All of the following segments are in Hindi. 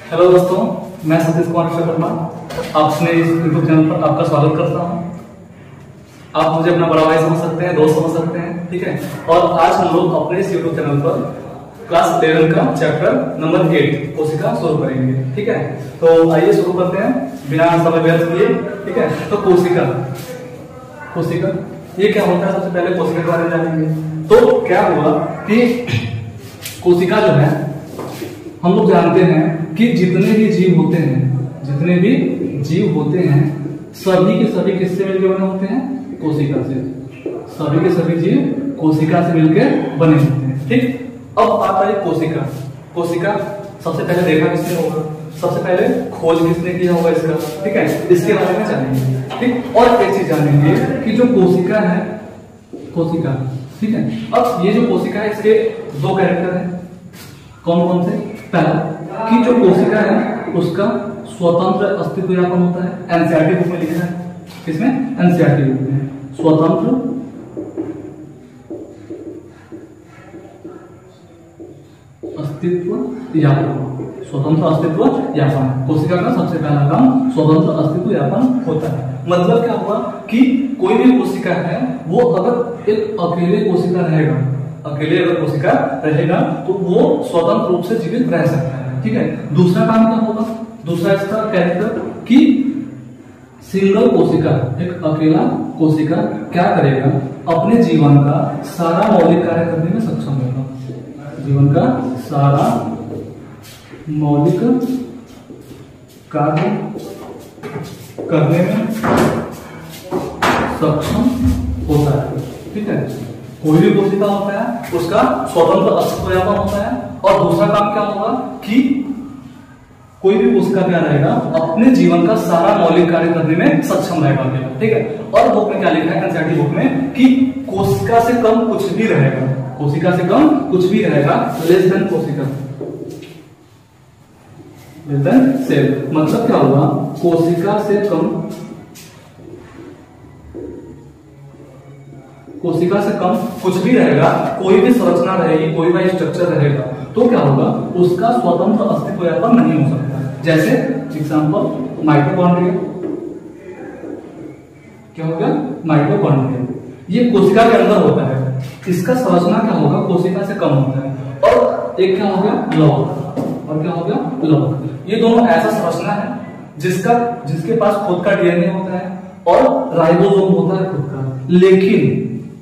हेलो दोस्तों, मैं सतीश कुमार विश्वकर्मा आपने इस यूट्यूब चैनल पर आपका स्वागत करता हूं। आप मुझे अपना बड़ा भाई समझ सकते हैं, दोस्त समझ सकते हैं, ठीक है। और आज हम लोग अपने इस यूट्यूब चैनल पर क्लास 11 का चैप्टर नंबर 8 कोशिका शुरू करेंगे, ठीक है। तो आइए शुरू करते हैं बिना समय व्यर्थ किए, ठीक है। तो कोशिका ये क्या होता है, सबसे पहले कोशिका के बारे में जानेंगे। तो क्या हुआ कि कोशिका जो है, हम लोग जानते हैं कि जितने भी जीव होते हैं सभी के सभी किससे मिलकर बने होते हैं? कोशिका से। सभी के सभी जीव कोशिका से मिलकर बने होते हैं, ठीक। अब आता है कोशिका सबसे पहले देखा किसने होगा, सबसे पहले खोज किसने किया होगा इसका, ठीक है। इसके बारे में जानेंगे, ठीक। और एक चीज जानेंगे कि जो कोशिका है, ठीक है। अब ये जो कोशिका है इसके दो कैरेक्टर हैं, कौन कौन से? पहला कि जो कोशिका है उसका स्वतंत्र अस्तित्व यापन होता है, एनसीईआरटी बुक में लिखा है। किसमें? एनसीईआरटी बुक में स्वतंत्र अस्तित्व यापन। कोशिका का सबसे पहला काम स्वतंत्र अस्तित्व यापन होता है। मतलब क्या हुआ कि कोई भी कोशिका है वो अगर एक अकेले कोशिका रहेगा तो वो स्वतंत्र रूप से जीवित रह सकता है, ठीक है। दूसरा काम क्या होगा, दूसरा इसका कैरेक्टर कि सिंगल कोशिका, एक अकेला कोशिका क्या करेगा, अपने जीवन का सारा मौलिक कार्य करने में सक्षम होगा। जीवन का सारा मौलिक कार्य करने में सक्षम होता है, ठीक है। कोई भी कोशिका होता है उसका स्वतंत्र अस्तित्व यापन होता है। और दूसरा काम क्या होगा कि कोई भी कोशिका क्या रहेगा, अपने जीवन का सारा मौलिक कार्य करने में सक्षम रहेगा, ठीक है। और बुक में क्या लिखा है, एनसीईआरटी बुक में, कि कोशिका से कम कुछ भी रहेगा, लेस देन कोशिका, लेस देन सेल। मतलब क्या होगा, कोशिका से कम कुछ भी रहेगा, कोई भी संरचना रहेगी, कोई भी स्ट्रक्चर रहेगा, तो क्या होगा, उसका स्वतंत्र अस्तित्व यापन नहीं हो सकता। जैसे एग्जांपल माइटोकॉन्ड्रिया, क्या हो गया? माइटोकॉन्ड्रिया ये कोशिका के अंदर होता है, इसका संरचना क्या होगा, कोशिका से कम होता है। और एक क्या हो गया, लवक। ये दोनों ऐसा संरचना है जिसके पास खुद का डीएनए होता है और राइबोसोम होता है खुद का।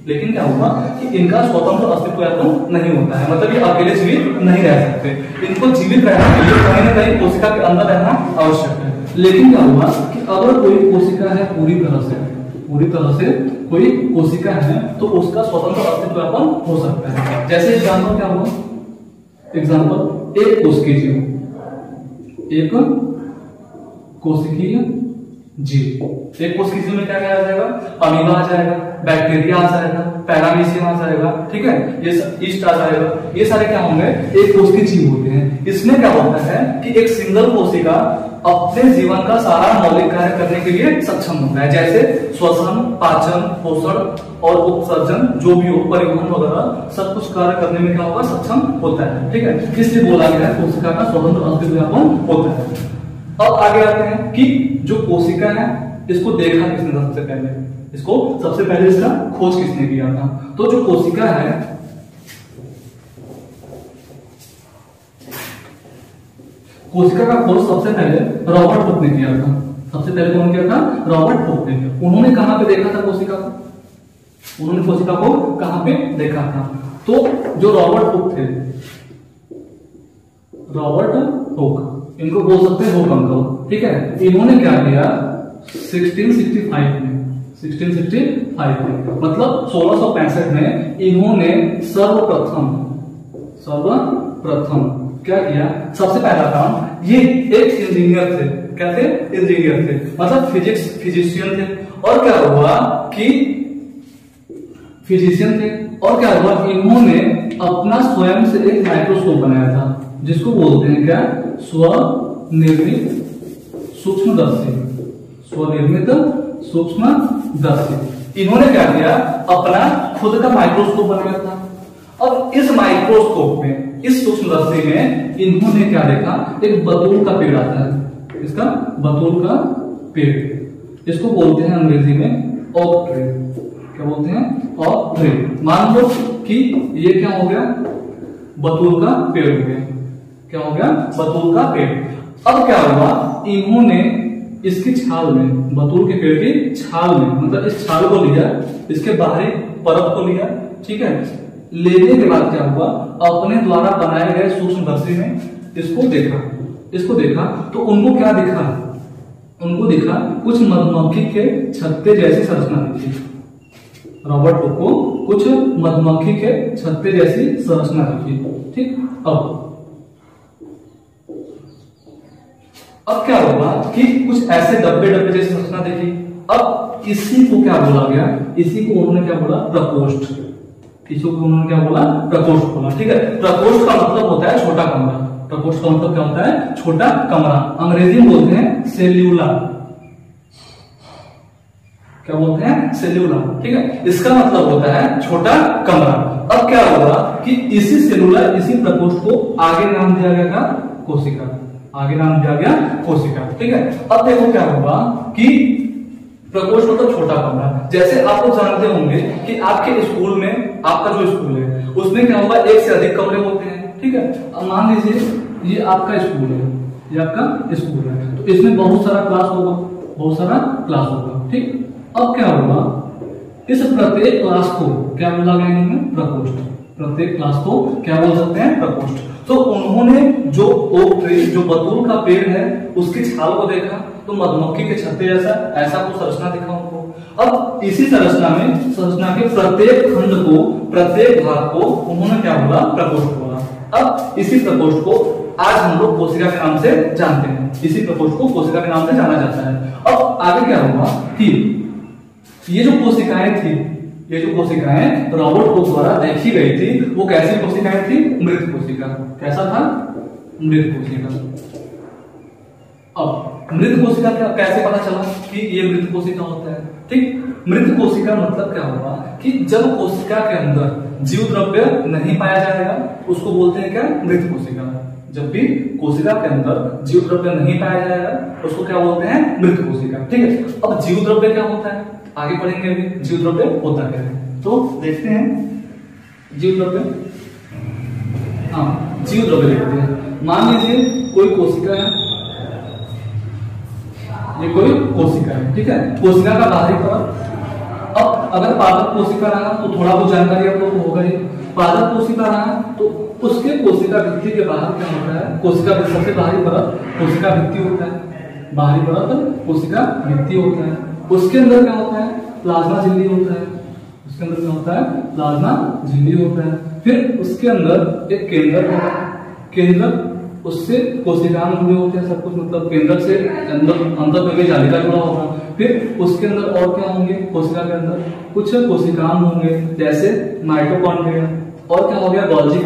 लेकिन क्या होगा कि इनका स्वतंत्र अस्तित्व यापन नहीं होता है, मतलब ये अकेले जीवित नहीं रह सकते। इनको जीवित रहने के लिए कहीं ना कहीं कोशिका के अंदर रहना आवश्यक है। लेकिन क्या हुआ कि अगर कोई कोशिका है पूरी तरह से कोई कोशिका है तो उसका स्वतंत्र अस्तित्व यापन हो सकता है। जैसे एग्जाम्पल क्या हुआ, एग्जाम्पल एक कोशिकीय जीव। एक कोशिकीय में क्या आ जाएगा, अमीबा आ जाएगा, बैक्टीरिया आ जाएगा, पैरामीशियम आ जाएगा, ठीक है, ये ईस्ट आ जाएगा। ये सारे क्या होंगे, एक कोशिकीय जीव होते हैं। इसमें क्या होता है कि एक सिंगल कोशिका अपने जीवन का सारा मौलिक कार्य करने के लिए सक्षम होता है, जैसे श्वसन, पाचन, पोषण और उत्सर्जन, जो भी हो, परिवहन वगैरह सब कुछ कार्य करने में क्या होगा, सक्षम होता है, ठीक है। इसलिए बोला गया है कोशिका का स्वतंत्र अस्तित्व यापन होता है। अब आगे आते हैं कि जो कोशिका है इसको देखा किसने सबसे पहले इसका खोज किसने किया था। तो जो कोशिका है, कोशिका का खोज सबसे पहले रॉबर्ट हुक ने किया था। सबसे पहले कौन किया था? रॉबर्ट हुक ने। उन्होंने कहां पे देखा था कोशिका को? उन्होंने कोशिका को कहां पे देखा था? तो जो रॉबर्ट हुक थे, इनको बोल सकते हैं हुक अंकल, ठीक है। इन्होंने क्या किया 1665 में, मतलब 1665 में इन्होंने सर्वप्रथम क्या किया, सबसे पहला काम, ये एक इंजीनियर थे। क्या थे? इंजीनियर थे, मतलब फिजिशियन थे। और क्या हुआ कि फिजिशियन थे, और क्या हुआ, इन्होंने अपना स्वयं से एक माइक्रोस्कोप बनाया था, जिसको बोलते हैं क्या, स्वनिर्मित सूक्ष्मदर्शी। इन्होंने क्या किया, अपना खुद का माइक्रोस्कोप बनाया था। अब इस माइक्रोस्कोप में इस सूक्ष्मदर्शी में इन्होंने क्या देखा, एक बतूल का पेड़ आता है, इसका बतूल का पेड़, इसको बोलते हैं अंग्रेजी में ओक ट्री। क्या बोलते हैं? Oak tree. मान लो कि ये क्या हो गया, बतूल का पेड़ हो गया। क्या हो गया? बतूल का पेड़। अब क्या हुआ, इन्होंने इसकी छाल में, बतूल के पेड़ की छाल में, मतलब इस छाल को लिया, इसके बाहरी परत को लिया, ठीक है। लेने के बाद क्या हुआ, अपने द्वारा बनाए गए सूक्ष्मदर्शी में इसको देखा तो उनको क्या दिखा, उनको दिखा कुछ मधुमक्खी के छत्ते जैसी संरचना दिखी। रॉबर्ट हुक को कुछ मधुमक्खी के छत्ते जैसी संरचना दिखी, ठीक। अब क्या होगा कि कुछ ऐसे डब्बे जैसी संरचना देखी। अब इसी को क्या बोला गया, इसी को उन्होंने क्या बोला, प्रकोष्ठ। इसी को उन्होंने क्या बोला, प्रकोष्ठ बोला, ठीक है। प्रकोष्ठ का मतलब होता है छोटा कमरा। प्रकोष्ठ का मतलब क्या होता है, छोटा कमरा। अंग्रेजी में बोलते हैं सेल्यूला। क्या बोलते हैं? सेल्यूला, ठीक है। इसका मतलब होता है छोटा कमरा। अब क्या होगा कि इसी सेल्यूला, इसी प्रकोष्ठ को आगे नाम दिया गया था कोशिका। आगे नाम दिया गया कोशिका, ठीक है। अब देखो क्या होगा कि प्रकोष्ठ मतलब छोटा कमरा। जैसे आप लोग जानते होंगे कि आपके स्कूल में, आपका जो स्कूल है उसमें क्या होगा, एक से अधिक कमरे होते हैं, ठीक है। अब मान लीजिए ये आपका स्कूल है, ये आपका स्कूल है, तो इसमें बहुत सारा क्लास होगा, बहुत सारा क्लास होगा, ठीक। अब क्या होगा, इस प्रत्येक क्लास को क्या बोला गया इन्होंने, प्रकोष्ठ। प्रत्येक क्लास को क्या बोल सकते हैं, प्रकोष्ठ। तो उन्होंने जो ओक ट्री, जो बतूल का पेड़ है, उसकी छाल को देखा तो मधुमक्खी के छत्ते जैसा ऐसा कुछ संरचना दिखा उनको। अब इसी संरचना में, संरचना के प्रत्येक खंड को, प्रत्येक भाग को उन्होंने क्या बोला, प्रकोष्ठ बोला। अब इसी प्रकोष्ठ को आज हम लोग कोशिका के नाम से जानते हैं। इसी प्रकोष्ठ को कोशिका के नाम से जाना जाता है। अब आगे क्या हुआ कि ये जो कोशिकाएं थी, ये जो कोशिकाएं रॉबर्ट हुक द्वारा देखी गई थी, वो कैसी कोशिकाएं थी, मृत कोशिका। कैसा था, मृत कोशिका। अब मृत कोशिका कैसे पता चला कि ये मृत कोशिका होता है, ठीक। मृत कोशिका मतलब क्या होगा कि जब कोशिका के अंदर जीव द्रव्य नहीं पाया जाएगा उसको बोलते हैं क्या, मृत कोशिका। जब भी कोशिका के अंदर जीव द्रव्य नहीं पाया जाएगा उसको क्या बोलते हैं, मृत कोशिका, ठीक है। अब जीव द्रव्य क्या होता है, आगे पढ़ेंगे अभी जीव द्रव्य होता क्या है। तो देखते हैं जीव द्रव्य। हाँ, जीव द्रव्य देखते हैं। मान लीजिए कोई कोशिका है, ये कोई कोशिका है, ठीक है। कोशिका का बाहरी परत, अब अगर पादप कोशिका रहा तो थोड़ा बहुत जानकारी आप लोग को होगा ही। पादप कोशिका रहा तो उसके कोशिका भित्ति के बाहर क्या होता है, कोशिका सबसे बाहरी परत कोशिका भित्ति होता है। बाहरी परत कोशिका भित्ति होता है। उसके अंदर क्या होता है, प्लाज्मा झिल्ली होता है। उसके अंदर क्या होता है, प्लाज्मा झिल्ली होता है। फिर उसके अंदर एक केंद्रक होता है। केंद्रक, उससे कोशिकाएं जुड़े होते हैं सब कुछ, मतलब केंद्रक से अंदर जालिका जुड़ा होगा। फिर उसके अंदर और क्या होंगे, कोशिका के अंदर कुछ कोशिकाएं होंगे जैसे माइटोकॉन्ड्रिया, और क्या हो गया, गोल्जी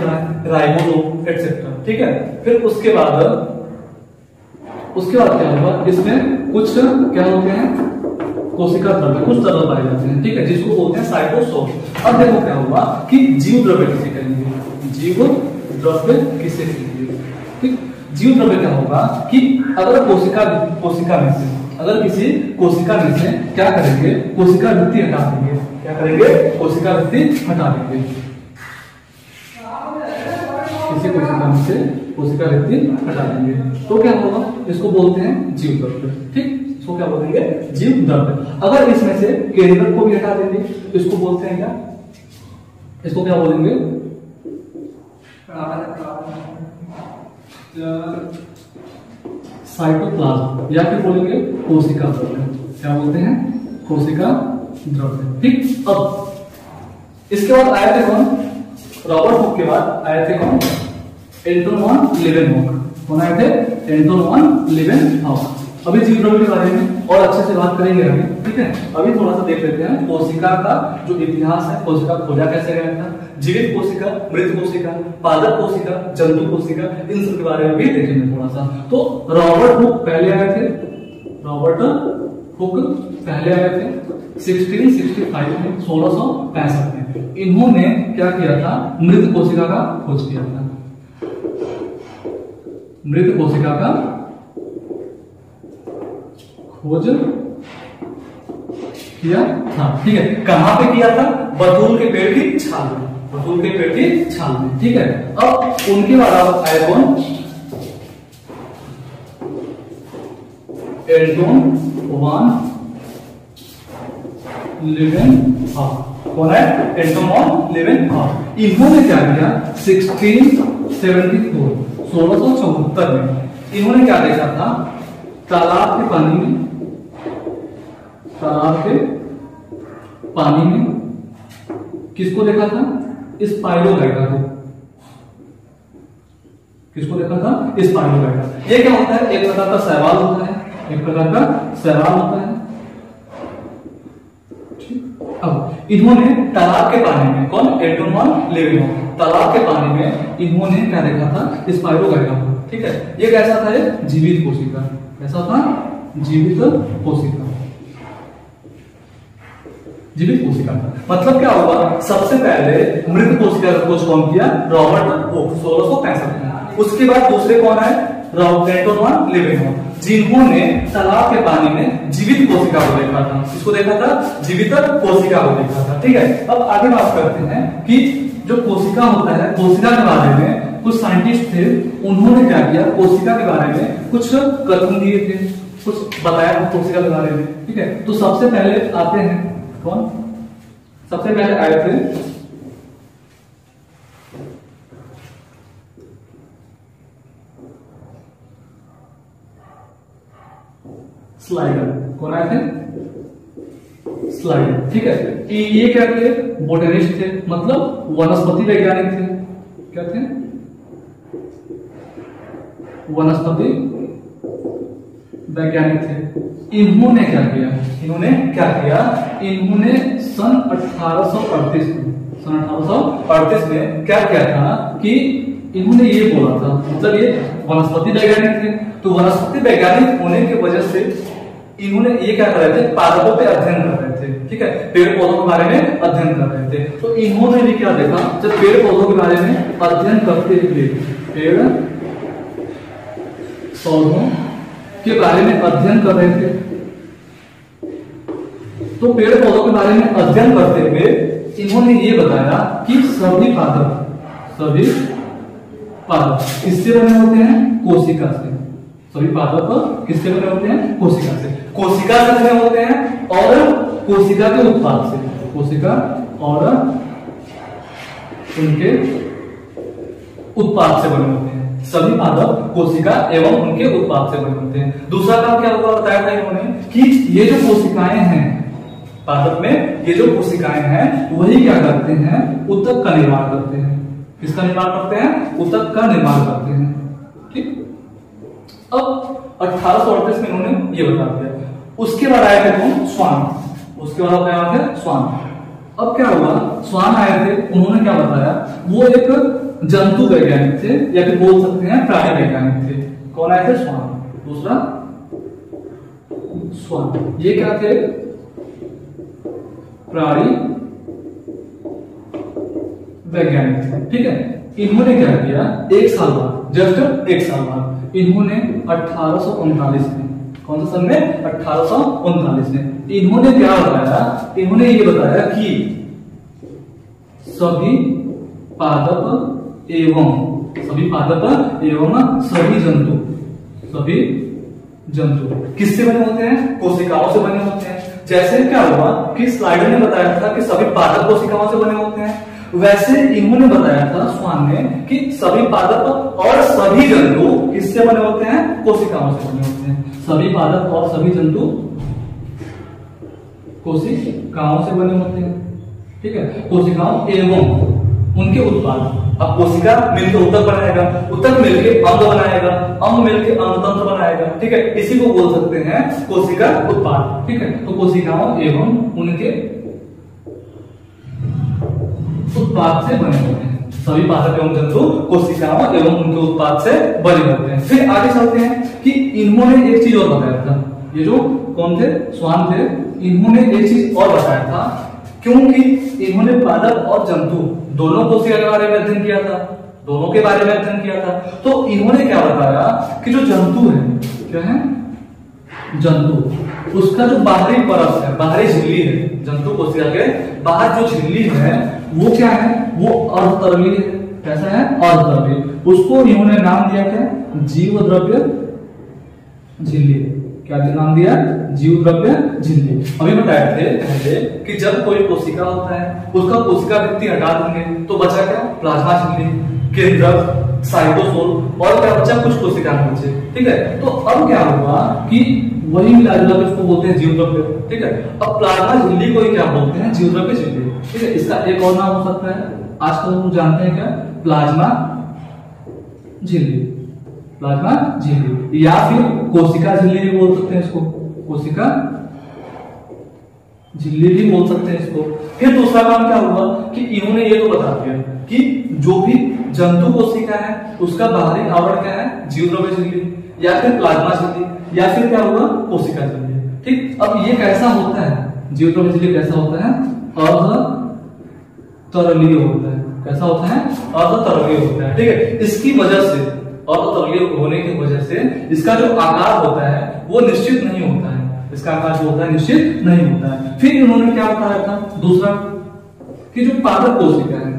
राइबोसोम एक्सेट्रा, ठीक है। फिर उसके बाद क्या होगा, इसमें कुछ क्या होते हैं, कोशिका द्रव्य, कुछ द्रव्य पाए जाते हैं, ठीक है, जिसको बोलते हैं साइटोसोम। अब देखो क्या होगा कि जीव द्रव्य किसे कहेंगे, जीव द्रव्य किसे कहेंगे, ठीक। जीव द्रव्य क्या होगा कि अगर कोशिका में से, अगर किसी कोशिका में से क्या करेंगे, कोशिका भित्ति हटा देंगे। क्या करेंगे, कोशिका भित्ति हटा देंगे। किसी कोशिका में से कोशिका भित्ति हटा देंगे तो क्या होगा, इसको बोलते हैं जीव द्रव्य, ठीक। इसको क्या बोलेंगे, जीव द्रव्य। अगर इसमें से केंद्रक को भी हटा देंगे तो इसको बोलते हैं क्या, इसको क्या बोलेंगे, साइटोप्लाज्म, या फिर बोलेंगे कोशिका द्रव्य। क्या बोलते हैं, कोशिका द्रव्य, ठीक। अब इसके बाद आए थे कौन, रॉबर्ट हुक के बाद आए थे कौन, एंटोन वन लीवेनहॉक। कौन आए थे, एंटोन वन लीवेनहॉक। अभी जीव द्रव्य के बारे में और अच्छे से बात करेंगे अभी, ठीक है। अभी थोड़ा सा देख लेते हैं कोशिका का जो इतिहास है, कोशिका खोजा कैसे गया था, जीवित कोशिका, मृत कोशिका, पादप कोशिका, जंतु कोशिका, इन सब के बारे में भी देखेंगे थोड़ा सा। तो रॉबर्ट हुक पहले आए थे, रॉबर्ट हुक पहले आए थे 1665 में, 1665 में। इन्होंने क्या किया था, मृत कोशिका का खोज किया था। मृत कोशिका का खोज किया था। ठीक है, कहां पे किया था? बथूल के पेड़ की छाल में, बथूल के पेड़ की छाल में। ठीक है, अब उनके बाद आए कौन? एंटोन वान लीवेनहॉफ। कौन है? एंटोन वान लीवेनहॉफ। इन्होंने क्या किया? 1674 में इन्होंने क्या देखा था? तालाब के पानी में किसको देखा था? स्पाइरोगाइटा को। किसको देखा था? स्पाइरोगाइटा। ये क्या होता है? एक प्रकार का शैवाल होता है, एक प्रकार का शैवाल होता है। अब इन्होंने तालाब के पानी में, कौन? एंटोन वान लीवेनहॉफ, तालाब के पानी में इन्होंने क्या देखा था? स्पाइरोगाइटा को। ठीक है, ये कैसा था? एक जीवित कोशिका। कैसा था? जीवित कोशिका। जीवित कोशिका था। मतलब क्या हुआ? सबसे पहले मृत कोशिका का खोज कौन किया? रॉबर्ट कोख 1665 में। उसके बाद दूसरे कौन है? एंटोन वान लीवेनहॉफ, जिन्होंने तालाब के पानी में जीवित कोशिका को देखा था। किसको देखा था? जीवित कोशिका को देखा था। ठीक है, अब आगे बात करते हैं कि जो कोशिका होता है, कोशिका के बारे में कुछ साइंटिस्ट थे, उन्होंने क्या किया? कोशिका के बारे में कुछ कथन दिए थे, कुछ बताया था कोशिका के बारे में। ठीक है, तो सबसे पहले आते हैं कौन? सबसे पहले आए थे स्लाइडर। कौन आए थे? स्लाइडर। ठीक है, ये क्या थे? बोटेनिस्ट थे, मतलब वनस्पति वैज्ञानिक थे। क्या थे? वनस्पति वैज्ञानिक थे। इन्होंने क्या किया? इन्होंने सन 1838 में क्या किया था कि इन्होंने ये बोला था, मतलब ये वनस्पति वैज्ञानिक थे, तो वनस्पति वैज्ञानिक होने की वजह से इन्होंने ये क्या कर रहे थे? पादपों पे अध्ययन कर रहे थे। ठीक है, पेड़ पौधों के बारे में अध्ययन कर रहे थे। तो इन्होंने भी क्या देखा? जब पेड़ पौधों के बारे में अध्ययन करते हुए, पेड़ पौधों के बारे में अध्ययन कर रहे थे, तो पेड़ पौधों के बारे में अध्ययन करते हुए इन्होंने ये बताया कि सभी पादप किससे बने होते हैं? कोशिका से। सभी पादप किससे बने होते हैं? कोशिका से। कोशिका से बने होते हैं और कोशिका के उत्पाद से, कोशिका और उनके उत्पाद से बने होते हैं। सभी पादप कोशिका एवं उनके उत्पाद से बने होते हैं। दूसरा काम क्या होगा बताया था इन्होंने कि ये जो कोशिकाएं हैं पादप में, ये जो कोशिकाएं हैं वही क्या करते हैं? ऊतक का निर्माण करते हैं। किसका निर्माण करते हैं? ऊतक का निर्माण करते हैं। ठीक, अब 1838 में इन्होंने ये बता दिया। उसके बाद आए थे कौन? स्वान। उसके बाद क्या आए थे? स्वान। अब क्या हुआ? स्वान आए थे, उन्होंने क्या बताया? वो एक जंतु वैज्ञानिक थे या फिर बोल सकते हैं प्राणी वैज्ञानिक थे। कौन आए थे? स्वान। दूसरा स्वान, ये क्या थे? प्राणी वैज्ञानिक थे। ठीक है, इन्होंने क्या किया? एक साल बाद, जस्ट एक साल बाद इन्होंने 1839 में, कौन सा सन में? 1839 में इन्होंने क्या बताया? इन्होंने ये बताया कि सभी पादप एवं सभी जंतु किससे बने होते हैं? कोशिकाओं से बने होते हैं। जैसे क्या हुआ कि स्लाइडर ने बताया था कि सभी पादप कोशिकाओं से बने होते हैं, वैसे इन्होंने बताया था स्वान ने कि सभी पादप और सभी जंतु किससे बने होते हैं? कोशिकाओं से बने होते हैं। सभी पादप और सभी जंतु कोशिकाओं से बने होते हैं। ठीक है, कोशिकाओं एवं उनके उत्पाद। अब कोशिका मिलकर ऊतक बनाएगा, ऊतक मिलकर अंग बनाएगा, अंग मिलकर अंगतंत्र बनाएगा। ठीक है, इसी को बोल सकते हैं कोशिका उत्पाद। ठीक है, तो कोशिकाओं एवं उनके उत्पाद से बने होते हैं। सभी पादप एवं जंतु कोशिकाओं एवं उनके उत्पाद से बने होते हैं। फिर आगे चलते हैं कि इन्होंने एक चीज और बताया था। ये जो कौन थे? स्वान थे। इन्होंने एक चीज और बताया था, क्योंकि इन्होंने पादप और जंतु दोनों कोशिका के बारे में अध्ययन किया था, दोनों के बारे में अध्ययन किया था, तो इन्होंने क्या बताया कि जो जंतु है, क्या है, जंतु, उसका जो बाहरी परत है, बाहरी झिल्ली है, जंतु कोशिका के बाहर जो झिल्ली है वो क्या है, वो अर्धतरली है। कैसा है, अर्धतरली। उसको इन्होंने नाम दिया क्या, जीव द्रव्य झिल्ली। क्या नाम दिया, जीव द्रव्य झिल्ली। अभी बताए थे पहले कि जब कोई कोशिका होता है उसका कोशिका भित्ति हटा देंगे तो बचा क्या, प्लाज्मा झिल्ली, केंद्रक, साइटोसोल और क्या बचा, कुछ कोशिका बचे। ठीक है, तो अब क्या हुआ कि वही मिला जुला उसको बोलते हैं जीव द्रव्य। ठीक है, अब प्लाज्मा झिल्ली को ही क्या बोलते हैं, जीव द्रव्य झिल्ली। ठीक है, इसका एक और नाम हो सकता है, आजकल हम जानते हैं क्या, प्लाज्मा झिल्ली, प्लाज्मा झिल्ली, या फिर कोशिका झिल्ली भी बोल सकते हैं इसको, कोशिका झिल्ली भी बोल सकते हैं इसको। फिर दूसरा काम क्या हुआ कि इन्होंने ये तो बता दिया कि जो भी जंतु कोशिका है उसका बाहरी आवरण क्या है, जीव द्रव्य झिल्ली या फिर प्लाज्मा झिल्ली या फिर क्या हुआ, कोशिका झिल्ली। ठीक, अब ये कैसा होता है, जीव द्रव्य झिल्ली कैसा होता है, अर्धतरलीय होता है। कैसा होता है, अर्धतरलीय होता है। ठीक है, इसकी वजह से, अर्धतरलीय होने की वजह से इसका जो आकार होता है वो निश्चित नहीं होता है, इसका आकार जो होता है निश्चित नहीं होता है। फिर इन्होंने क्या बताया था, दूसरा कि जो पादप कोशिका है,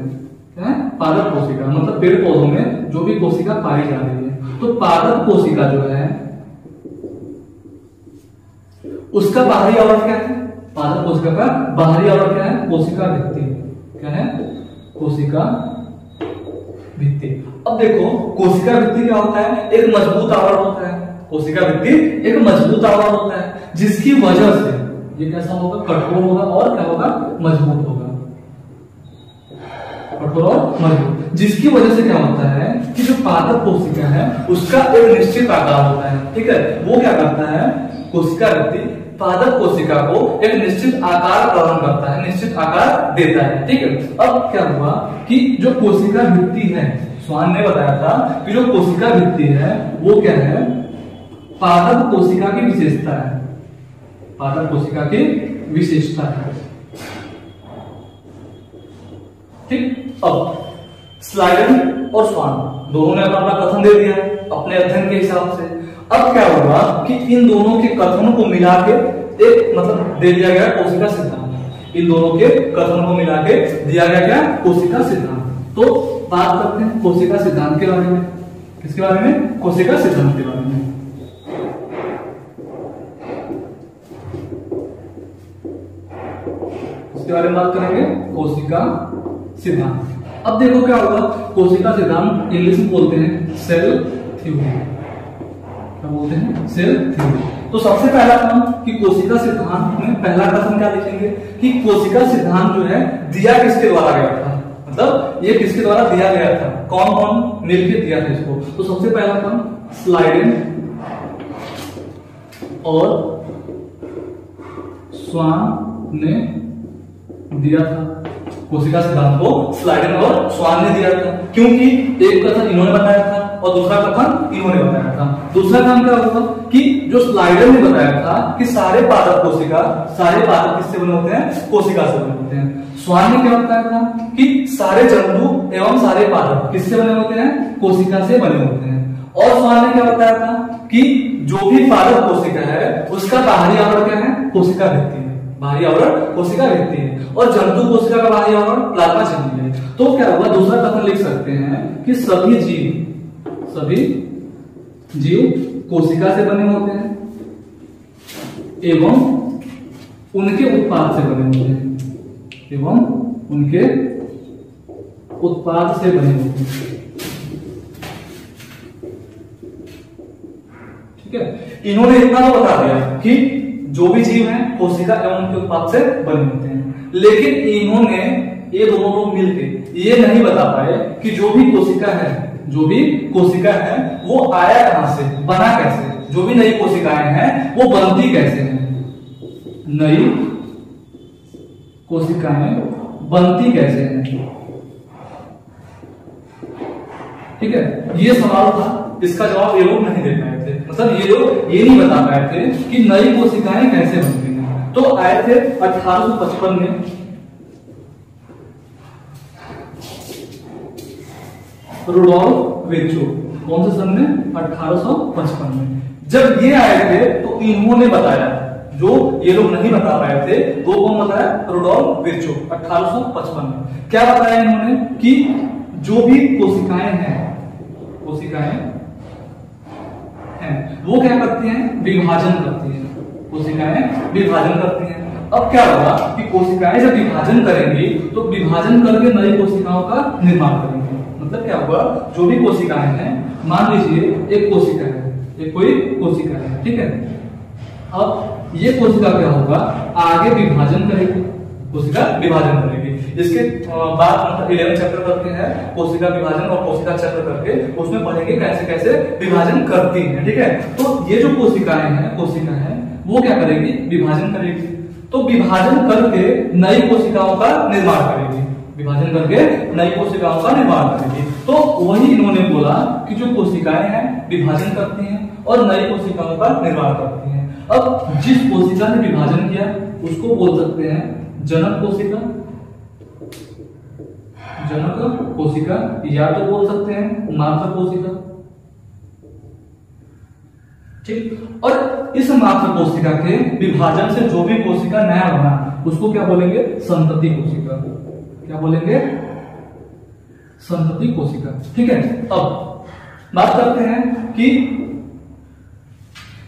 क्या है, पादप कोशिका मतलब पेड़ पौधों में जो भी कोशिका पाई जा रही है, तो पादप कोशिका जो है उसका बाहरी आवरण क्या है, पादप कोशिका का बाहरी आवरण क्या है, कोशिका भित्ति। क्या है, कोशिका भित्ति। अब देखो कोशिका भित्ति क्या होता है, एक मजबूत आवरण होता है। कोशिका भित्ति एक मजबूत आवरण होता है जिसकी वजह से ये कैसा होगा, कठोर होगा और क्या होगा, मजबूत होगा, कठोर और मजबूत। जिसकी वजह से क्या होता है कि जो पादप कोशिका है उसका एक निश्चित आकार होता है। ठीक है, वो क्या करता है, कोशिका भित्ति पादप कोशिका को एक निश्चित आकार प्रदान करता है, निश्चित आकार देता है। ठीक है, अब क्या हुआ कि जो कोशिका भित्ति है, स्वान ने बताया था कि जो कोशिका भित्ति है वो क्या है, पादप कोशिका की विशेषता है, पादप कोशिका की विशेषता है। ठीक, अब स्लाइडन और स्वान दोनों ने अपना कथन दे दिया अपने अध्ययन के हिसाब से। अब क्या होगा कि इन दोनों के कथनों को मिला के एक मतलब दे दिया गया कोशिका सिद्धांत। इन दोनों के कथनों को मिला के दिया गया क्या, कोशिका सिद्धांत। तो बात करते हैं कोशिका सिद्धांत के बारे में। किसके बारे में, कोशिका सिद्धांत के बारे में। इसके बारे में बात करेंगे, कोशिका सिद्धांत। अब देखो क्या होगा, कोशिका सिद्धांत इंग्लिश में बोलते हैं सेल थ्योरी। क्या बोलते हैं, सेल थ्योरी। तो सबसे पहला काम कि कोशिका सिद्धांत में पहला कथन क्या लिखेंगे कि कोशिका सिद्धांत जो है दिया किसके द्वारा गया था, मतलब ये किसके द्वारा दिया गया था, कौन कौन मिलकर दिया था इसको। तो सबसे पहला काम स्लाइडेन और स्वान ने दिया था, कोशिका सिद्धांत को स्लाइडेन और स्वान ने दिया था। क्योंकि एक कथन इन्होंने बताया था और दूसरा कथन इन्होंने बताया था। दूसरा काम क्या होगा कि जो स्लाइडेन ने बताया था कि सारे पादप कोशिका, सारे पादप किससे बने होते हैं, कोशिका से बने होते हैं। स्वान ने क्या बताया था कि सारे जंतु एवं सारे पादप किससे बने होते हैं, कोशिका से बने होते हैं। और स्वान ने क्या बताया था कि जो भी पादप कोशिका है उसका बाहरी आवरण क्या है, कोशिका भित्ति है, बाहरी आवरण कोशिका भित्ति है, और जंतु कोशिका का बाहरी आवरण प्लाज्मा झिल्ली है। तो क्या हुआ, दूसरा कथन लिख सकते हैं कि सभी जीव कोशिका से बने होते हैं एवं उनके उत्पाद से बने होते हैं, एवं उनके उत्पाद से बने होते हैं। ठीक है, इन्होंने इतना तो बता दिया कि जो भी जीव हैं कोशिका एवं उनके उत्पाद से बने होते हैं, लेकिन इन्होंने ये दोनों लोग मिलकर ये नहीं बता पाए कि जो भी कोशिका है, जो भी कोशिका है वो आया कहां से, बना कैसे, जो भी नई कोशिकाएं हैं वो बनती कैसे हैं, नई कोशिकाएं बनती कैसे हैं। ठीक है, ये सवाल था, इसका जवाब ये लोग नहीं दे पाए थे, मतलब ये लोग ये नहीं बता पाए थे कि नई कोशिकाएं कैसे बनती हैं। तो आए थे 1855 में रुडोल्फ विर्चो। कौन से सन में? 1855 में। जब ये आए थे तो इन्होंने बताया, जो ये लोग नहीं बता पाए थे वो कौन बताया? रुडोल्फ विर्चो 1855 में। क्या बताया इन्होंने कि जो भी कोशिकाएं हैं वो क्या करती हैं? विभाजन करती हैं। कोशिकाएं विभाजन करती हैं। अब क्या होगा कि कोशिकाएं जब विभाजन करेंगी तो विभाजन करके नई कोशिकाओं का निर्माण करेंगे। मतलब क्या होगा, जो भी कोशिकाएं हैं, मान लीजिए एक कोशिका है, एक कोई कोशिका है, ठीक है। अब ये कोशिका क्या होगा, आगे विभाजन करेगी, कोशिका विभाजन करेगी। इसके बाद मतलब 11 चैप्टर करते हैं कोशिका विभाजन और कोशिका चक्र करके, उसमें पढ़ेंगे कैसे कैसे विभाजन करती है, ठीक है। तो ये जो कोशिकाएं हैं, कोशिका है, वो क्या करेगी? विभाजन करेगी। तो विभाजन करके नई कोशिकाओं का निर्माण करेगी, विभाजन करके नई कोशिकाओं का निर्माण करेगी। तो वही इन्होंने बोला कि जो कोशिकाएं हैं विभाजन करती हैं और नई कोशिकाओं का निर्माण करती हैं। अब जिस कोशिका ने विभाजन किया उसको बोल सकते हैं जनक कोशिका, जनक कोशिका, या तो बोल सकते हैं मात्र कोशिका, ठीक। और इस मात्र कोशिका के विभाजन से जो भी कोशिका नया बना उसको क्या बोलेंगे? संतति कोशिका। क्या बोलेंगे? संतति कोशिका, ठीक है। अब बात करते हैं कि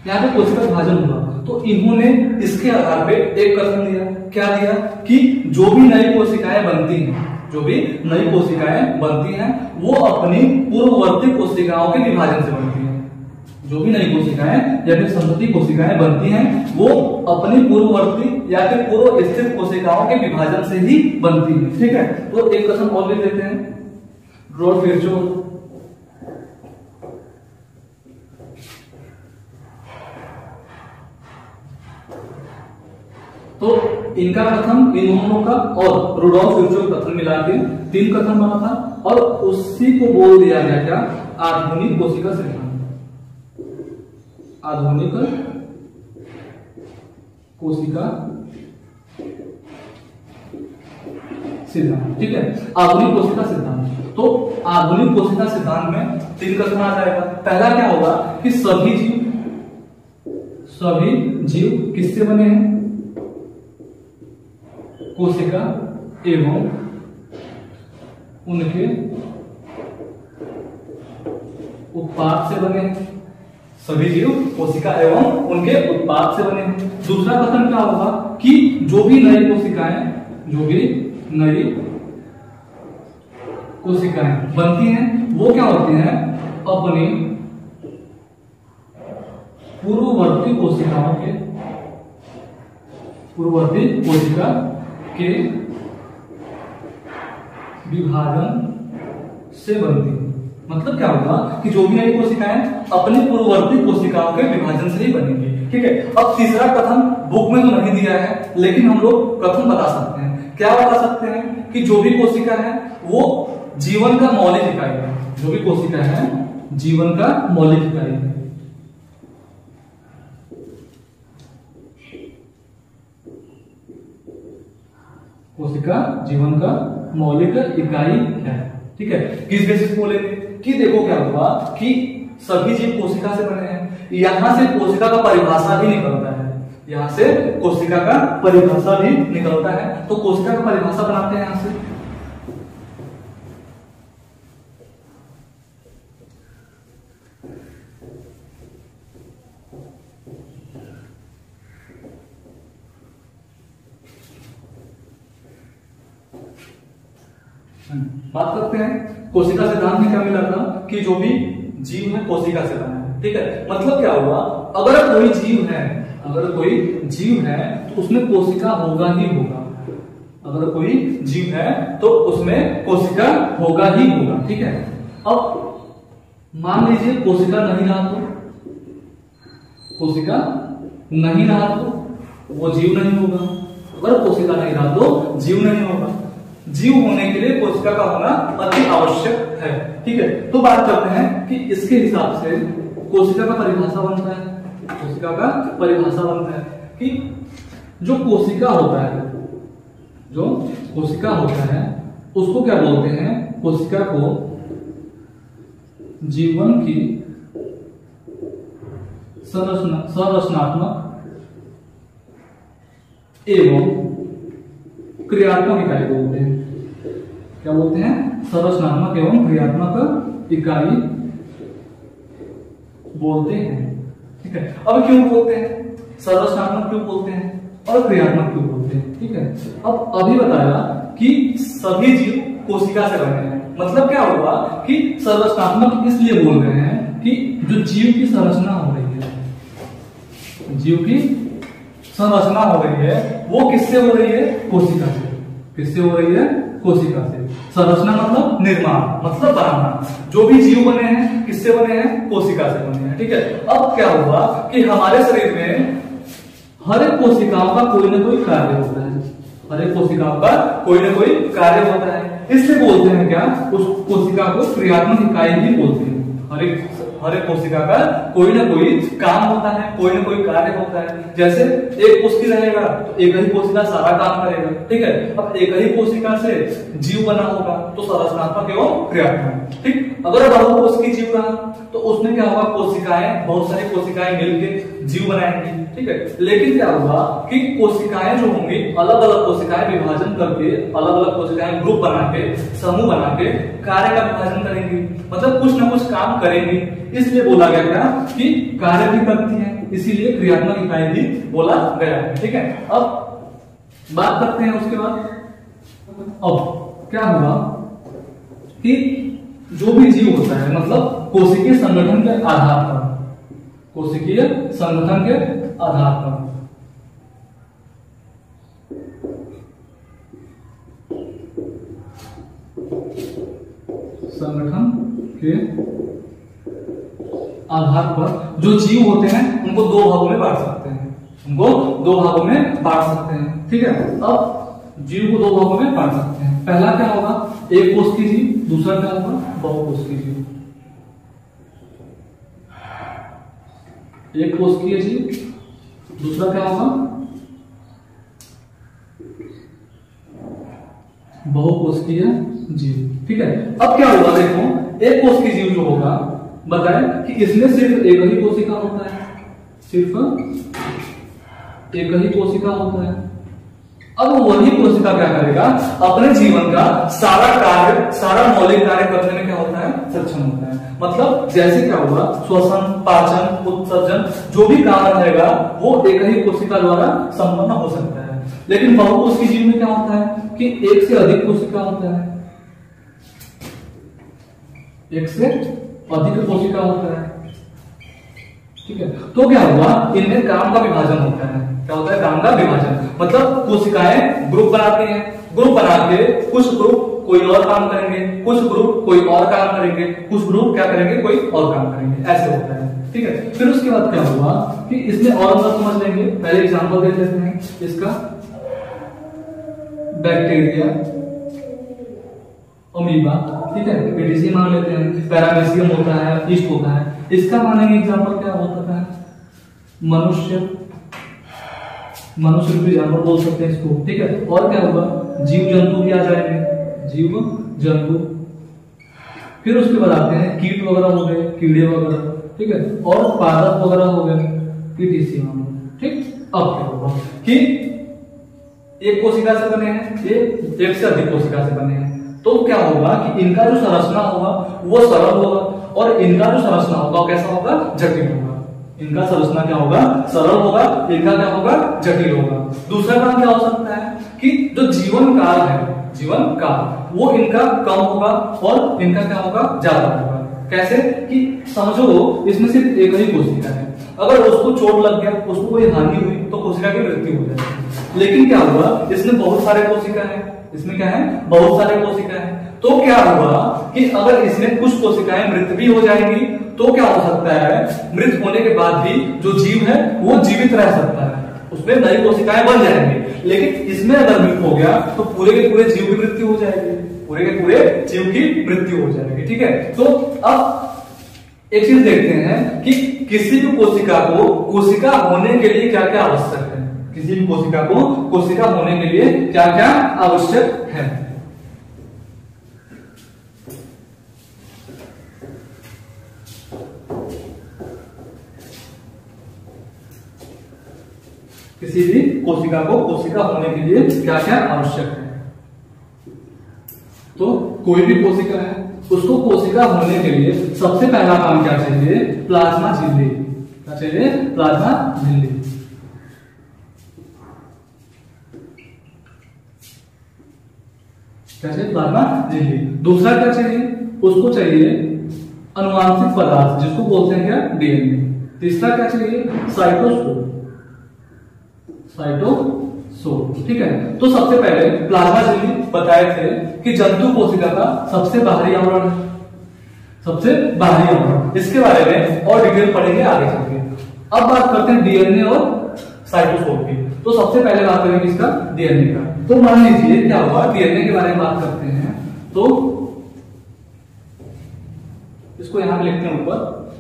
यहाँ पे कोशिका विभाजन हुआ तो इन्होंने इसके आधार पे एक कथन दिया। क्या दिया? कि जो भी नई कोशिकाएं बनती हैं, जो भी नई कोशिकाएं बनती हैं वो अपनी पूर्ववर्ती कोशिकाओं के विभाजन से बनती हैं। जो भी नई कोशिकाएं या फिर संतति कोशिकाएं बनती हैं वो अपनी पूर्ववर्ती या फिर पूर्व स्थित कोशिकाओं के विभाजन से ही बनती है, ठीक है। तो एक कथन और भी देते हैं, रुडोल्फ विर्चो। तो इनका कथन, इन दोनों का और रुडोल्फ विर्चो का कथन मिला के 3 कथन बना था और उसी को बोल दिया गया क्या? आधुनिक कोशिका सिद्धांत। आधुनिक कोशिका सिद्धांत, ठीक है। आधुनिक कोशिका सिद्धांत। तो आधुनिक कोशिका सिद्धांत में 3 कथन आ जाएगा। पहला क्या होगा कि सभी जीव किससे बने हैं? कोशिका एवं उनके उत्पाद से बने हैं। सभी जीव कोशिका एवं उनके उत्पाद से बने हैं। दूसरा कथन क्या होगा कि जो भी नई कोशिकाएं बनती हैं वो क्या होती हैं? अपनी पूर्ववर्ती कोशिका के विभाजन से बनती है। मतलब क्या होगा कि जो भी नई कोशिकाएं अपनी पूर्ववर्ती कोशिकाओं के विभाजन से ही बनेंगी, ठीक है। अब तीसरा कथन बुक में तो नहीं दिया है लेकिन हम लोग कथन बता सकते हैं। क्या बता सकते हैं? कि जो भी कोशिका है वो जीवन का मौलिक इकाई है। जो भी कोशिका है जीवन का मौलिक इकाई है। कोशिका जीवन का मौलिक इकाई है, ठीक है। किस बेसिस बोलेंगे कि देखो क्या हुआ कि सभी जीव कोशिका से बने हैं। यहां से कोशिका का परिभाषा भी निकलता है, यहां से कोशिका का परिभाषा भी निकलता है। तो कोशिका का परिभाषा बनाते हैं यहां से। बात करते हैं कोशिका सिद्धांत में क्या मिला था कि जो भी जीव है कोशिका से बना है, ठीक है। मतलब क्या हुआ, अगर कोई जीव है तो उसमें कोशिका होगा ही होगा। अगर कोई जीव है तो उसमें कोशिका होगा ही होगा, ठीक है। अब मान लीजिए कोशिका नहीं रहा तो वो जीव नहीं होगा। अगर कोशिका नहीं रहा तो जीव नहीं होगा। जीव होने के लिए कोशिका का होना अति आवश्यक है, ठीक है। तो बात करते हैं कि इसके हिसाब से कोशिका का परिभाषा बनता है। कोशिका का परिभाषा बनता है कि जो कोशिका होता है उसको क्या बोलते हैं? कोशिका को जीवन की संरचनात्मक एवं क्रियात्मक इकाई बोलते हैं। क्या बोलते हैं? संरचनात्मक एवं क्रियात्मक इकाई बोलते हैं। ठीक है, अब क्यों बोलते हैं? संरचनात्मक क्यों बोलते हैं और क्रियात्मक क्यों बोलते हैं? ठीक है, अब अभी बताया कि सभी जीव कोशिका से बने हैं। मतलब क्या हुआ कि संरचनात्मक इसलिए बोल रहे हैं कि जो जीव की संरचना हो रही है, जीव की संरचना हो रही है, वो किससे हो रही है? कोशिका से। किससे हो रही है? कोशिका से। संरचना मतलब निर्माण, मतलब बनाना। जो भी जीव बने हैं किससे बने हैं? कोशिका से बने हैं। ठीक है, अब क्या हुआ कि हमारे शरीर में हर एक कोशिकाओं का कोई ना कोई कार्य होता है। हर एक कोशिकाओं का कोई ना कोई कार्य होता है, इसलिए बोलते हैं क्या? उस कोशिका को क्रियात्मक इकाई भी बोलते हैं। हर एक कोशिका का कोई ना कोई काम होता है, कोई ना कोई कार्य होता है। जैसे एक कोशिका रहेगा तो एक ही कोशिका सारा काम करेगा। ठीक है, अब एक ही कोशिका से जीव बना होगा तो संरचनात्मक एवं क्रियात्मक। ठीक, अगर बहुकोशिकीय जीव रहा तो उसमें क्या होगा? कोशिकाएं, बहुत सारी कोशिकाएं मिलकर जीव बनाएंगी। ठीक है, लेकिन क्या हुआ कि कोशिकाएं जो होंगी, अलग अलग कोशिकाएं विभाजन करके, अलग अलग कोशिकाएं ग्रुप बना के, समूह बना के कार्य का विभाजन करेंगी। मतलब कुछ ना कुछ काम करेंगी, इसलिए बोला गया क्या कि कार्य भी करती है, इसीलिए क्रियात्मक इकाई भी बोला गया है। ठीक है, अब बात करते हैं उसके बाद। अब क्या हुआ कि जो भी जीव होता है, मतलब कोशिकीय संगठन के आधार पर, कोशिकीय संगठन के आधार पर संगठन के आधार पर जो जीव होते हैं उनको दो भागों में बांट सकते हैं। उनको दो भागों में बांट सकते हैं। ठीक है, अब जीव को दो भागों में बांट सकते हैं। पहला क्या होगा? एक कोशिकीय जीव। दूसरा क्या होगा? बहुकोशिकीय जीव। एक कोशिकीय जीव, दूसरा क्या होगा? बहुकोशिकीय जीव। ठीक है, अब क्या होगा? देखो, एक कोशिकीय जीव जो होगा, बताएं कि इसमें सिर्फ एक ही कोशिका होता है, सिर्फ एक ही कोशिका होता है। अब वही कोशिका क्या करेगा? अपने जीवन का सारा कार्य, सारा मौलिक कार्य करने में क्या होता है? सक्षम होता है। मतलब जैसे क्या होगा? श्वसन, पाचन, उत्सर्जन, जो भी काम रहेगा वो एक ही कोशिका द्वारा संपन्न हो सकता है। लेकिन बहुकोशिकीय जीव में क्या होता है कि एक से अधिक कोशिका होता है, एक से अधिक कोशिका होता है। ठीक है, तो क्या हुआ? इनमें काम का विभाजन होता है। क्या होता है? काम का विभाजन। मतलब कोशिकाएं ग्रुप बनाती हैं, ग्रुप बना के कुछ ग्रुप कोई और काम करेंगे, कुछ ग्रुप कोई और काम करेंगे, कुछ ग्रुप क्या करेंगे? कोई और काम करेंगे। ऐसे होता है। ठीक है, फिर उसके बाद क्या हुआ कि इसमें और अंदर समझ लेंगे। पहले एग्जांपल दे देते हैं इसका। बैक्टीरिया, अमीबा, ठीक है, पीटीसी मान लेते हैं, पैरामीशियम होता है, ईस्ट होता है। इसका मानेंगे एग्जांपल क्या होता है? मनुष्य, मनुष्य रूपी जानवर बोल सकते हैं इसको। ठीक है, और क्या होगा? जीव जंतु भी आ जाएंगे, जीव जंतु। फिर उसके बाद आते हैं कीट वगैरह हो गए, कीड़े वगैरह। ठीक है, और पादप वगैरह हो गए, पीटीसी मान लो। ठीक, अब क्या होगा कि एक कोशिका से बने हैं, ये एक से अधिक कोशिका से बने हैं, तो क्या होगा कि इनका जो संरचना होगा वो सरल होगा, और इनका जो संरचना होगा वो कैसा होगा? जटिल होगा। इनका संरचना क्या होगा? सरल होगा, इनका क्या होगा? जटिल होगा। दूसरा काम क्या हो सकता है कि जो जीवन काल है, जीवन काल, वो इनका कम होगा और इनका क्या होगा? ज्यादा होगा। कैसे कि समझो इसमें सिर्फ एक ही कोशिका है, अगर उसको चोट लग गया, उसको कोई हानि हुई तो कोशिका की मृत्यु हो जाएगी। लेकिन क्या हुआ? इसमें बहुत सारे कोशिका है, इसमें क्या है? बहुत सारे कोशिका है। तो क्या हुआ कि अगर इसमें कुछ कोशिकाएं मृत भी हो जाएंगी तो क्या हो सकता है? मृत होने के बाद भी जो जीव है वो जीवित रह सकता है, उसमें नई कोशिकाएं बन जाएंगी। लेकिन इसमें अगर मृत हो गया तो पूरे के पूरे जीव की मृत्यु हो जाएगी, पूरे के पूरे जीव की मृत्यु हो जाएगी। ठीक है, तो अब एक चीज देखते हैं कि किसी भी कोशिका को कोशिका होने के लिए क्या क्या आवश्यक है। किसी भी कोशिका को कोशिका होने के लिए क्या क्या आवश्यक है। किसी भी कोशिका को कोशिका होने के लिए क्या क्या आवश्यक है। तो कोई भी कोशिका है, उसको कोशिका होने के लिए सबसे पहला काम क्या चाहिए? प्लाज्मा झिल्ली। क्या चाहिए? प्लाज्मा झिल्ली। क्या चाहिए? प्लाज्मा झिल्ली। दूसरा क्या चाहिए? उसको चाहिए अनुवांशिक पदार्थ, जिसको बोलते हैं क्या? डीएनए। तीसरा क्या चाहिए? साइटोस्कोप। साइटोसोल। ठीक है। तो सबसे पहले प्लाज्मा झिल्ली बताए थे कि जंतु कोशिका का सबसे बाहरी आवरण है, सबसे बाहरी आवरण। इसके बारे में और डिटेल पढ़ेंगे आगे चलके। अब बात करते हैं डीएनए और साइटोसोल की। तो सबसे पहले बात करेंगे इसका डीएनए का। तो मान लीजिए क्या हुआ, डीएनए के बारे में बात करते हैं तो इसको यहां पे लिखते हैं ऊपर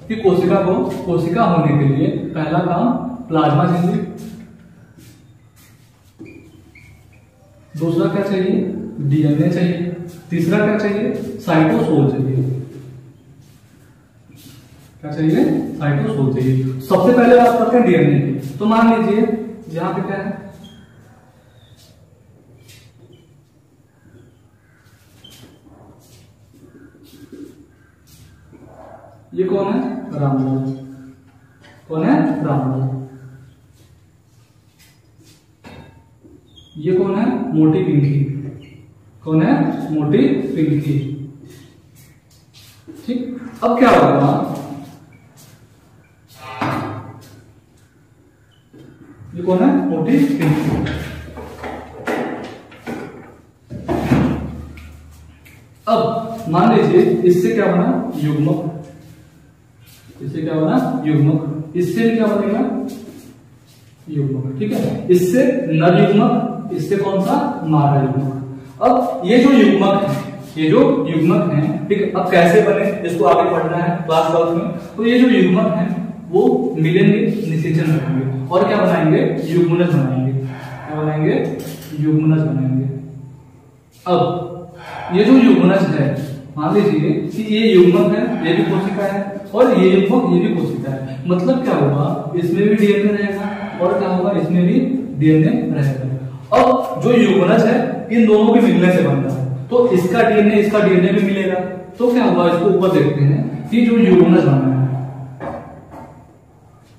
कि कोशिका को कोशिका होने के लिए पहला काम प्लाज्मा झिल्ली। दूसरा क्या चाहिए? डीएनए चाहिए। तीसरा क्या चाहिए? साइटोसोल चाहिए। क्या चाहिए? साइटोसोल चाहिए। सबसे पहले बात करते हैं डीएनए की। तो मान लीजिए यहां पे क्या है, ये कौन है? रामलाल। कौन है? रामलाल। ये कौन है? मोटी पिंकी। कौन है? मोटी पिंकी। ठीक। अब क्या होगा, ये कौन है? मोटी पिंकी। अब मान लीजिए इससे क्या बना? युग्मक। इससे क्या बना? युग्मक। इससे भी क्या बनेगा? युग्मक। ठीक है। इससे नर युग्मक, इससे कौन सा? मादा युग्मक। अब ये जो युग्मक है, ये जो युग्मक है, ठीक है, अब कैसे बने इसको आगे पढ़ना है क्लास 12 में। तो ये जो युग्मक है वो मिलेंगे, निषेचन करेंगे और क्या बनाएंगे? युग्मनज बनाएंगे। क्या बनाएंगे? युग्मनज बनाएंगे। अब ये जो युग्मनज है, मान लीजिए कि ये युग्मक है, ये भी कोशिका है, और ये युग्मक ये भी कोशिका है। मतलब क्या होगा? इसमें भी डीएनए रहेगा और क्या होगा? इसमें भी डीएनए रहेगा। अब जो युग्मनज है इन दोनों के मिलने से बनता है, तो इसका डीएनए इसका डीएनए भी मिलेगा। तो क्या होगा? इसको ऊपर देखते हैं कि जो युग्मनज बना है,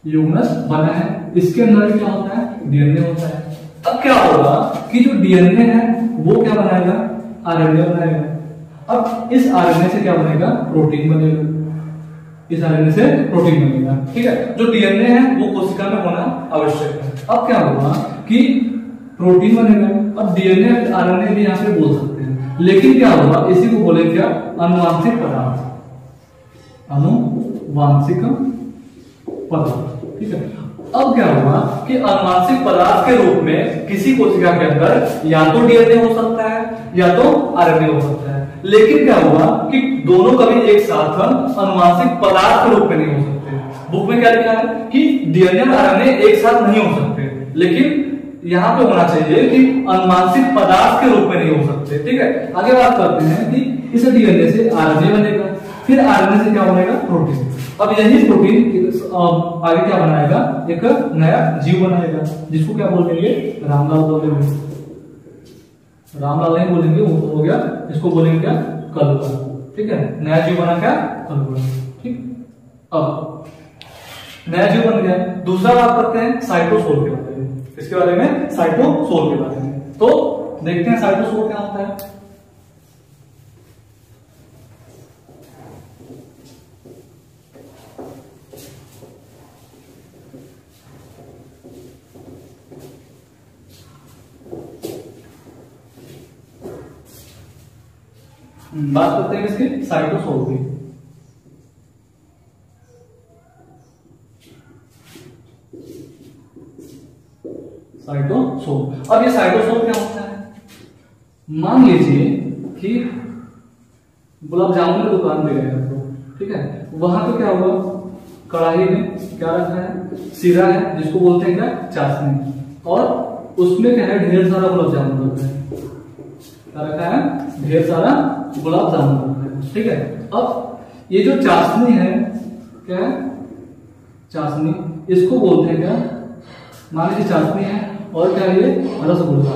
युग्मनज बना है, इसके अंदर क्या होता है? डीएनए होता है। अब क्या होगा कि जो डीएनए है वो क्या बनाएगा? आरएनए बनाएगा। अब इस आरएनए से क्या बनेगा? प्रोटीन बनेगा। इस आरएनए से प्रोटीन बनेगा। ठीक है। जो डीएनए है वो कोशिका में होना आवश्यक है। अब क्या होगा कि प्रोटीन बनेगा। अब डीएनए आरएनए भी यहां पे बोल सकते हैं, लेकिन क्या होगा? इसी को बोलेंगे क्या? अनुवांशिक पदार्थ। अनुवांशिक पदार्थ। ठीक है। अब क्या होगा कि अनुवांशिक पदार्थ के रूप में किसी कोशिका के अंदर या तो डीएनए हो सकता है या तो आरएनए हो सकता है। लेकिन क्या होगा कि दोनों कभी एक साथ अनुवांशिक पदार्थ के रूप में नहीं हो सकते। बुक में क्या लिखा है कि डीएनए और आरएनए एक साथ नहीं हो सकते, लेकिन यहां पे होना चाहिए कि अनुवांशिक पदार्थ के रूप में नहीं हो सकते। ठीक है। आगे बात करते हैं कि इस डीएनए से आरएनए बनेगा, फिर आरएनए से क्या बनेगा? प्रोटीन। अब यही प्रोटीन आगे क्या बनाएगा? एक नया जीव बनाएगा, जिसको क्या बोलेंगे? रामलाल बोलेंगे। रामलाल नहीं बोलेंगे, वो हो गया, इसको बोलेंगे क्या? कलुआ। ठीक है। नया जीव बना क्या? कलुआ। ठीक। अब नया जीव बन गया। दूसरा बात करते हैं साइटोसोल के बारे में। इसके बारे में, साइटोसोल के बारे में। तो देखते हैं साइटोसोल क्या होता है। बात करते हैं इसकी साइटोसोल की। साइटोसोल। अब ये साइटोसोल क्या होता है? मान लीजिए कि गुलाब जामुन की दुकान पे गए तो, ठीक है, वहां पे क्या हुआ? कढ़ाई में क्या रखा है? सीरा है, जिसको बोलते हैं क्या? चाशनी। और उसमें क्या है? ढेर सारा गुलाब जामुन रखा है। क्या रखा है? ढेर सारा गुलाब जामुन रखा है। ठीक है। अब ये जो चाशनी है, क्या है? चाशनी, इसको बोलते हैं क्या? मान लीजिए चाशनी है और क्या है ये रसगुल्ला,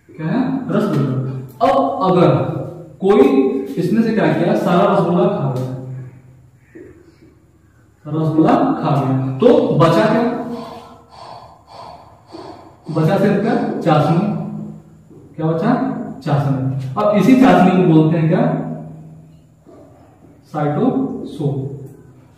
क्या है रसगुल्ला। अब अगर कोई इसमें से क्या किया, सारा रसगुल्ला खा गया, रसगुल्ला खा गया, तो बचा क्या, बचा सिर्फ क्या चाशनी, क्या बचा चाशनी। अब इसी चाशनी को बोलते हैं क्या साइटोसोल।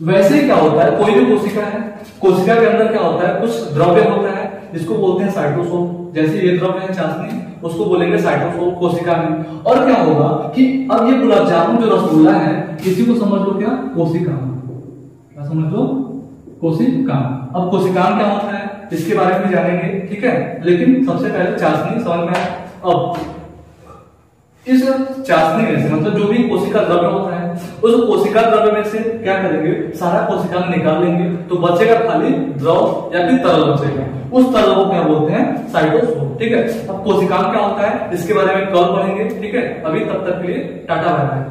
वैसे क्या होता है, कोई भी कोशिका है, कोशिका के अंदर क्या होता है, कुछ द्रव्य होता है जिसको बोलते हैं साइटोसोल। जैसे ये द्रव्य है चाशनी, उसको बोलेंगे साइटोसोल कोशिका में। और क्या होगा कि अब ये गुलाब जामुन जो रसगुल्ला है, इसी को समझ लो क्या कोशिका, क्या समझ लो कोशिका। अब कोशिका क्या होता है इसके बारे में जानेंगे, ठीक है, लेकिन सबसे पहले चाशनी समझ में। अब इस चाशनी में से मतलब जो भी कोशिका द्रव्य होता है, उस कोशिका द्रव्य में से क्या करेंगे, सारा कोशिका निकाल लेंगे, तो बचेगा खाली द्रव या फिर तरल बचेगा। उस तरल को क्या बोलते हैं साइटोसोल, ठीक है। अब कोशिका क्या होता है इसके बारे में कल पढ़ेंगे, ठीक है। अभी तब तक के लिए टाटा बाय बाय।